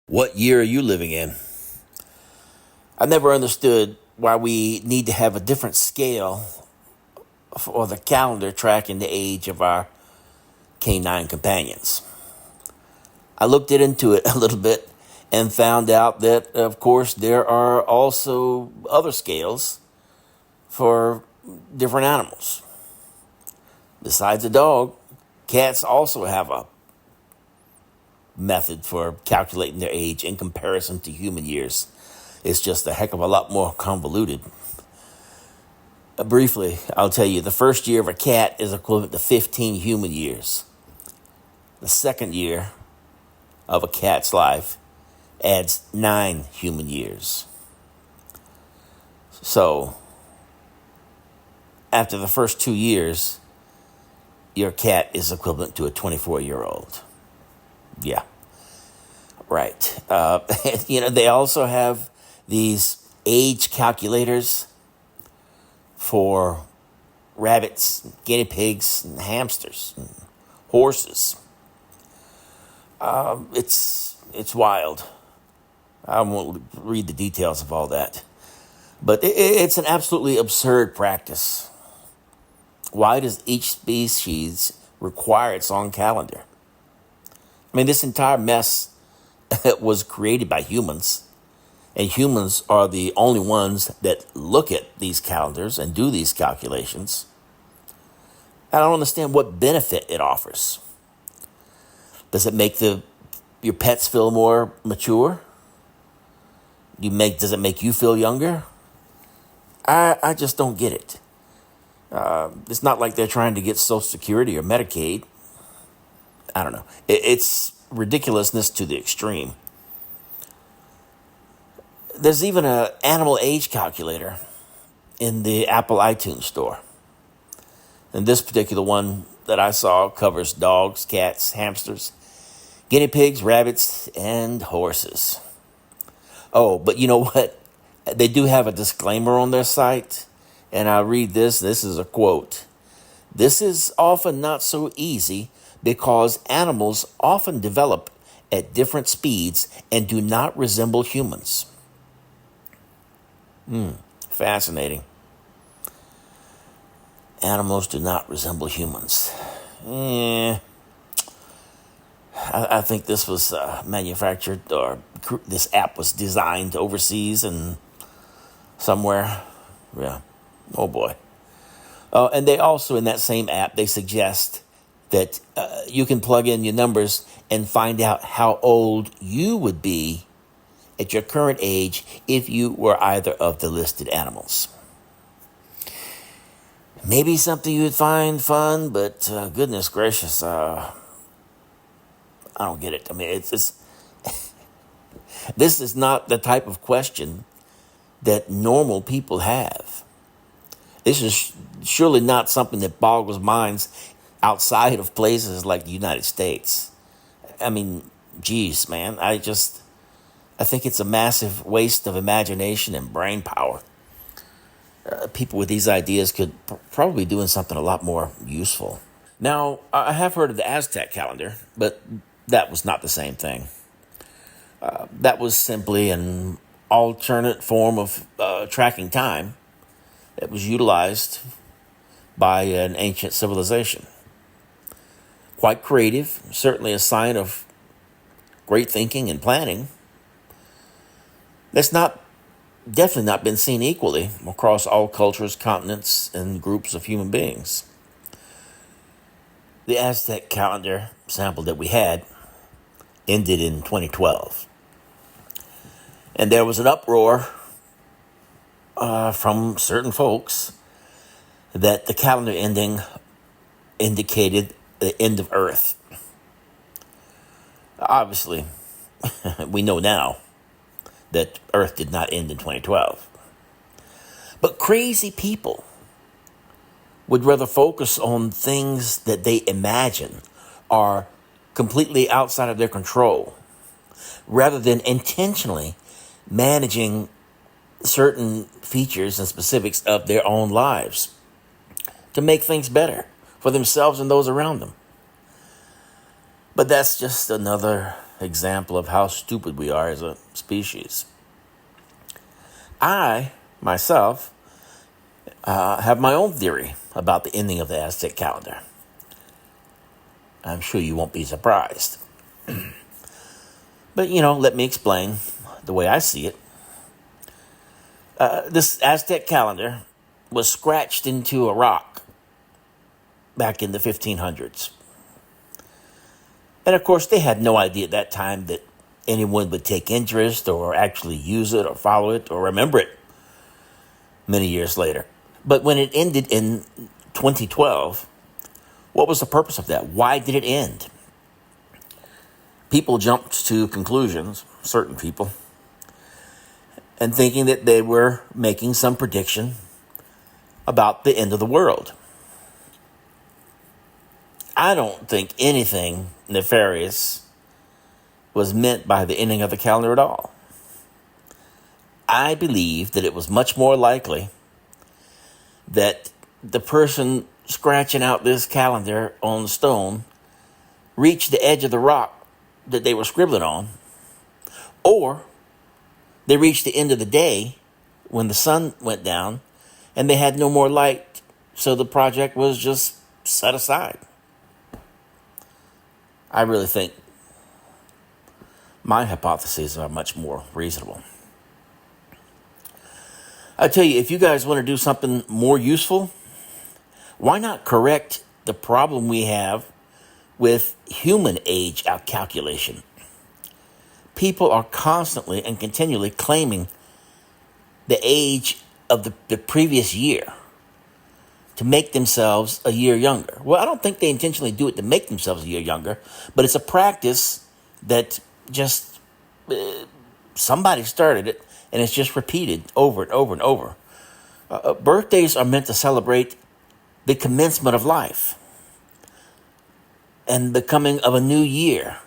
What year are you living in? I never understood why we need to have a different scale for the calendar tracking the age of our canine companions. I looked into it a little bit and found out that, of course, there are also other scales for different animals. Besides a dog, cats also have a method for calculating their age in comparison to human years. It's just a heck of a lot more convoluted. Briefly, I'll tell you, the first year of a cat is equivalent to 15 human years. The second year of a cat's life adds 9 human years. So, after the first 2 years, your cat is equivalent to a 24-year-old. Yeah, right. They also have these age calculators for rabbits, guinea pigs, and hamsters, and horses. It's wild. I won't read the details of all that. But it's an absolutely absurd practice. Why does each species require its own calendar? I mean, this entire mess was created by humans, and humans are the only ones that look at these calendars and do these calculations. I don't understand what benefit it offers. Does it make your pets feel more mature? Does it make you feel younger? I just don't get it. It's not like they're trying to get Social Security or Medicaid. I don't know. It's ridiculousness to the extreme. There's even an animal age calculator in the Apple iTunes store. And this particular one that I saw covers dogs, cats, hamsters, guinea pigs, rabbits, and horses. Oh, but you know what? They do have a disclaimer on their site. And I'll read this. This is a quote. "This is often not so easy because animals often develop at different speeds and do not resemble humans." Fascinating. Animals do not resemble humans. I think this was manufactured, or this app was designed overseas and somewhere. Yeah. Oh boy. And they also, in that same app, they suggest that you can plug in your numbers and find out how old you would be at your current age if you were either of the listed animals. Maybe something you'd find fun, but goodness gracious, I don't get it. I mean, it's this is not the type of question that normal people have. This is surely not something that boggles minds outside of places like the United States. I mean, geez, man, I think it's a massive waste of imagination and brain power. People with these ideas could probably be doing something a lot more useful. Now, I have heard of the Aztec calendar, but that was not the same thing. That was simply an alternate form of tracking time that was utilized by an ancient civilization. Quite creative, certainly a sign of great thinking and planning. That's definitely not been seen equally across all cultures, continents, and groups of human beings. The Aztec calendar sample that we had ended in 2012. And there was an uproar from certain folks that the calendar ending indicated the end of Earth. Obviously, we know now that Earth did not end in 2012. But crazy people would rather focus on things that they imagine are completely outside of their control, rather than intentionally managing certain features and specifics of their own lives to make things better for themselves and those around them. But that's just another example of how stupid we are as a species. I, myself, have my own theory about the ending of the Aztec calendar. I'm sure you won't be surprised. But, let me explain the way I see it. This Aztec calendar was scratched into a rock back in the 1500s. And of course, they had no idea at that time that anyone would take interest or actually use it or follow it or remember it many years later. But when it ended in 2012, what was the purpose of that? Why did it end? People jumped to conclusions, certain people, and thinking that they were making some prediction about the end of the world. I don't think anything nefarious was meant by the ending of the calendar at all. I believe that it was much more likely that the person scratching out this calendar on the stone reached the edge of the rock that they were scribbling on, or they reached the end of the day when the sun went down and they had no more light, so the project was just set aside. I really think my hypotheses are much more reasonable. I tell you, if you guys want to do something more useful, why not correct the problem we have with human age calculation? People are constantly and continually claiming the age of the previous year to make themselves a year younger. Well, I don't think they intentionally do it to make themselves a year younger, but it's a practice that just somebody started it, and it's just repeated over and over and over. Birthdays are meant to celebrate the commencement of life and the coming of a new year.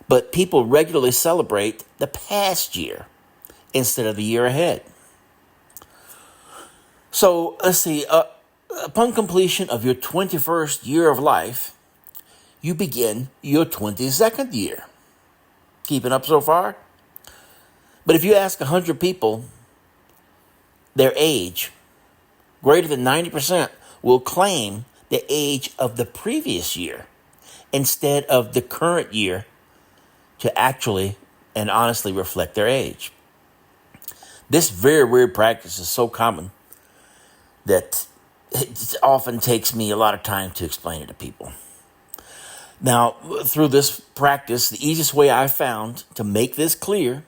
But people regularly celebrate the past year instead of the year ahead. So let's see, upon completion of your 21st year of life, you begin your 22nd year. Keeping up so far? But if you ask 100 people their age, greater than 90% will claim the age of the previous year instead of the current year to actually and honestly reflect their age. This very weird practice is so common that it often takes me a lot of time to explain it to people. Now, through this practice, the easiest way I've found to make this clear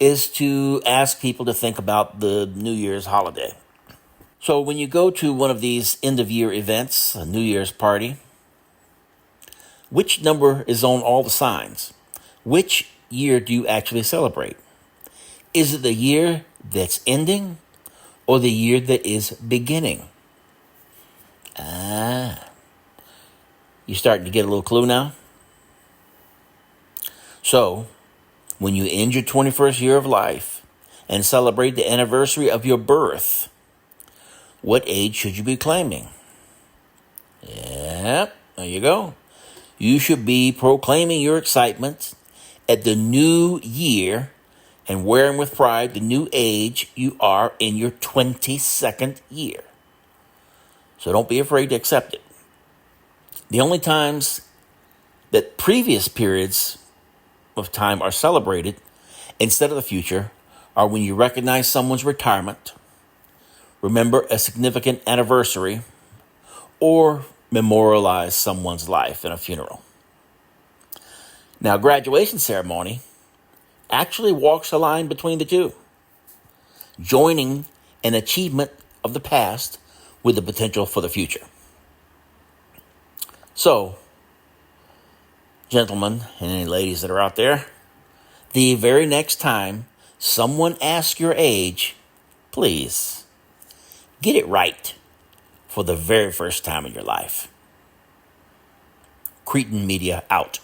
is to ask people to think about the New Year's holiday. So when you go to one of these end-of-year events, a New Year's party, which number is on all the signs? Which year do you actually celebrate? Is it the year that's ending or the year that is beginning? You starting to get a little clue now? So, when you end your 21st year of life and celebrate the anniversary of your birth, what age should you be claiming? Yep, there you go. You should be proclaiming your excitement at the new year and wearing with pride the new age you are in your 22nd year. So don't be afraid to accept it. The only times that previous periods of time are celebrated instead of the future are when you recognize someone's retirement, remember a significant anniversary, or memorialize someone's life in a funeral. Now, graduation ceremony actually walks a line between the two, joining an achievement of the past with the potential for the future. So, gentlemen and any ladies that are out there, the very next time someone asks your age, please get it right for the very first time in your life. Cretin Media out.